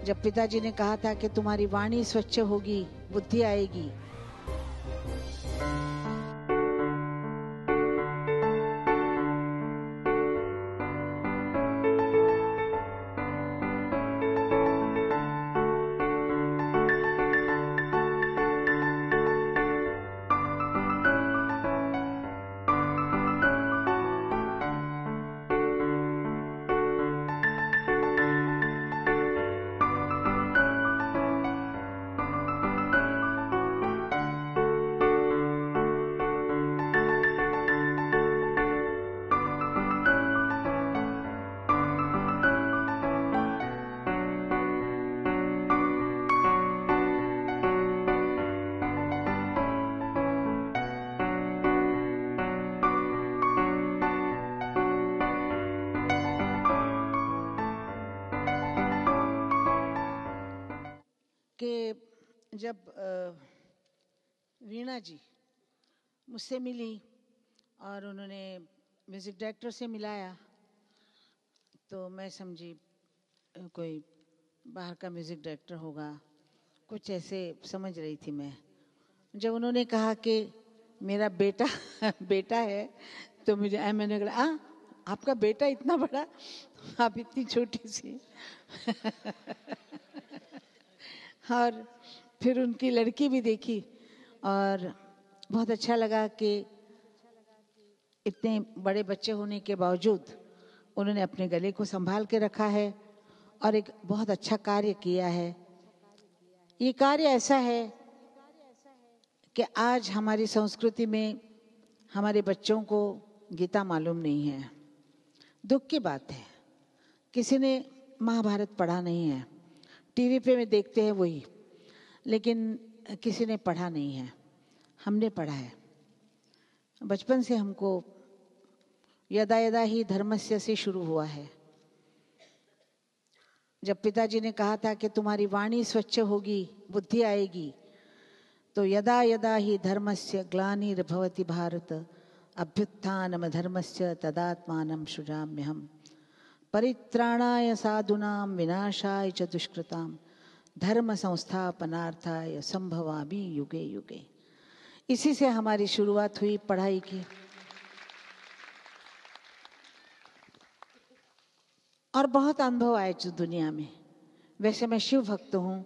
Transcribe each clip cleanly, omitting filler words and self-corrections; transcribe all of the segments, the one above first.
जब पिताजी ने कहा था कि तुम्हारी वाणी स्वच्छ होगी, बुद्धि आएगी, कि जब वीणा जी मुझसे मिली और उन्होंने म्यूज़िक डायरेक्टर से मिलाया तो मैं समझी कोई बाहर का म्यूज़िक डायरेक्टर होगा, कुछ ऐसे समझ रही थी मैं। जब उन्होंने कहा कि मेरा बेटा बेटा है तो मैंने कहा आपका बेटा इतना बड़ा, आप इतनी छोटी सी और फिर उनकी लड़की भी देखी और बहुत अच्छा लगा कि इतने बड़े बच्चे होने के बावजूद उन्होंने अपने गले को संभाल के रखा है और एक बहुत अच्छा कार्य किया है। ये कार्य ऐसा है कि आज हमारी संस्कृति में हमारे बच्चों को गीता मालूम नहीं है। दुख की बात है, किसी ने महाभारत पढ़ा नहीं है, टीवी पे में देखते हैं वही, लेकिन किसी ने पढ़ा नहीं है। हमने पढ़ा है। बचपन से हमको यदा यदा ही धर्मस्य से शुरू हुआ है। जब पिताजी ने कहा था कि तुम्हारी वाणी स्वच्छ होगी, बुद्धि आएगी, तो यदा यदा ही धर्मस्य ग्लानिर्भवति भारत अभ्युत्थानम धर्मस्य तदात्मानं सृजाम्यहम् परित्राणाय साधूनां विनाशाय च दुष्कृतां धर्म संस्थापनार्थाय संभवामि युगे युगे। इसी से हमारी शुरुआत हुई पढ़ाई की। और बहुत अनुभव आए जो दुनिया में। वैसे मैं शिव भक्त हूँ,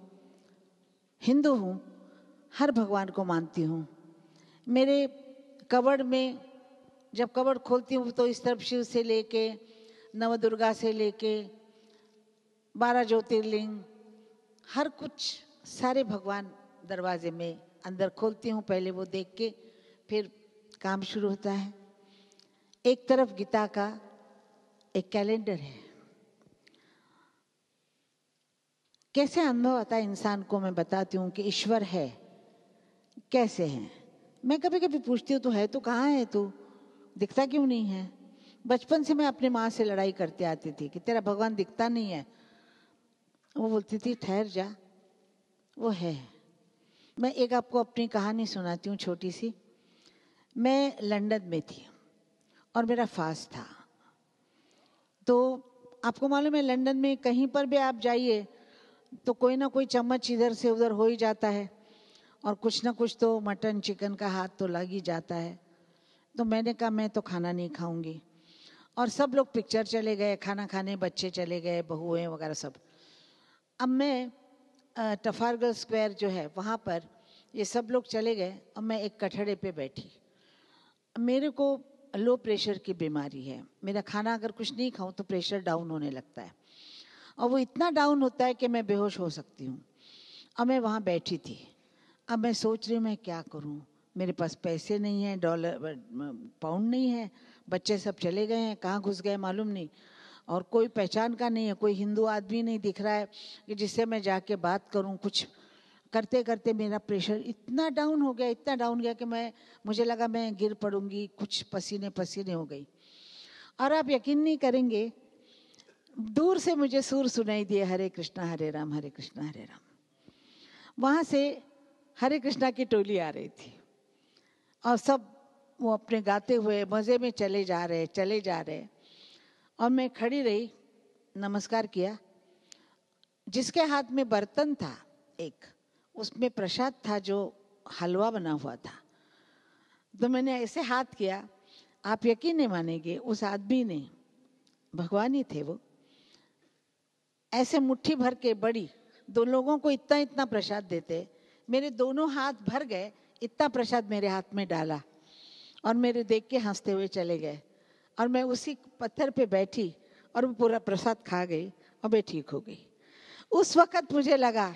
हिंदू हूँ, हर भगवान को मानती हूँ। मेरे कबर्ड में जब कबर्ड खोलती हूँ तो इस तरफ शिव से लेके नवदुर्गा से लेके 12 ज्योतिर्लिंग, हर कुछ सारे भगवान दरवाजे में अंदर खोलती हूँ। पहले वो देख के फिर काम शुरू होता है। एक तरफ गीता का एक कैलेंडर है। कैसे अनुभव आता है इंसान को, मैं बताती हूँ कि ईश्वर है कैसे है। मैं कभी कभी पूछती हूँ तो है तो कहाँ है तू, दिखता क्यों नहीं है। बचपन से मैं अपनी माँ से लड़ाई करते आती थी कि तेरा भगवान दिखता नहीं है। वो बोलती थी ठहर जा, वो है। मैं एक आपको अपनी कहानी सुनाती हूँ छोटी सी। मैं लंदन में थी और मेरा फास्ट था। तो आपको मालूम है लंदन में कहीं पर भी आप जाइए तो कोई ना कोई चम्मच इधर से उधर हो ही जाता है और कुछ ना कुछ तो मटन चिकन का हाथ तो लग ही जाता है। तो मैंने कहा मैं तो खाना नहीं खाऊंगी। और सब लोग पिक्चर चले गए, खाना खाने बच्चे चले गए, बहुएं वगैरह सब। अब मैं ट्रफालगर स्क्वायर जो है वहाँ पर ये सब लोग चले गए और मैं एक कठड़े पे बैठी। मेरे को लो प्रेशर की बीमारी है। मेरा खाना अगर कुछ नहीं खाऊं तो प्रेशर डाउन होने लगता है और वो इतना डाउन होता है कि मैं बेहोश हो सकती हूँ। अब मैं वहाँ बैठी थी। अब मैं सोच रही हूँ मैं क्या करूँ, मेरे पास पैसे नहीं है, डॉलर पाउंड नहीं है, बच्चे सब चले गए हैं, कहाँ घुस गए मालूम नहीं, और कोई पहचान का नहीं है, कोई हिंदू आदमी नहीं दिख रहा है कि जिससे मैं जाके बात करूँ। कुछ करते करते मेरा प्रेशर इतना डाउन हो गया, इतना डाउन गया कि मुझे लगा मैं गिर पड़ूंगी, कुछ पसीने पसीने हो गई। और आप यकीन नहीं करेंगे, दूर से मुझे सुर सुनाई दिए, हरे कृष्णा हरे राम हरे कृष्णा हरे राम। वहाँ से हरे कृष्णा की टोली आ रही थी और सब वो अपने गाते हुए मज़े में चले जा रहे। और मैं खड़ी रही, नमस्कार किया। जिसके हाथ में बर्तन था एक, उसमें प्रसाद था जो हलवा बना हुआ था। तो मैंने ऐसे हाथ किया, आप यकीन नहीं मानेंगे, उस आदमी ने, भगवान ही थे वो, ऐसे मुट्ठी भर के बड़ी, 2 लोगों को इतना इतना प्रसाद देते, मेरे दोनों हाथ भर गए, इतना प्रसाद मेरे हाथ में डाला और मेरे देख के हंसते हुए चले गए। और मैं उसी पत्थर पे बैठी और वो पूरा प्रसाद खा गई और मैं ठीक हो गई। उस वक्त मुझे लगा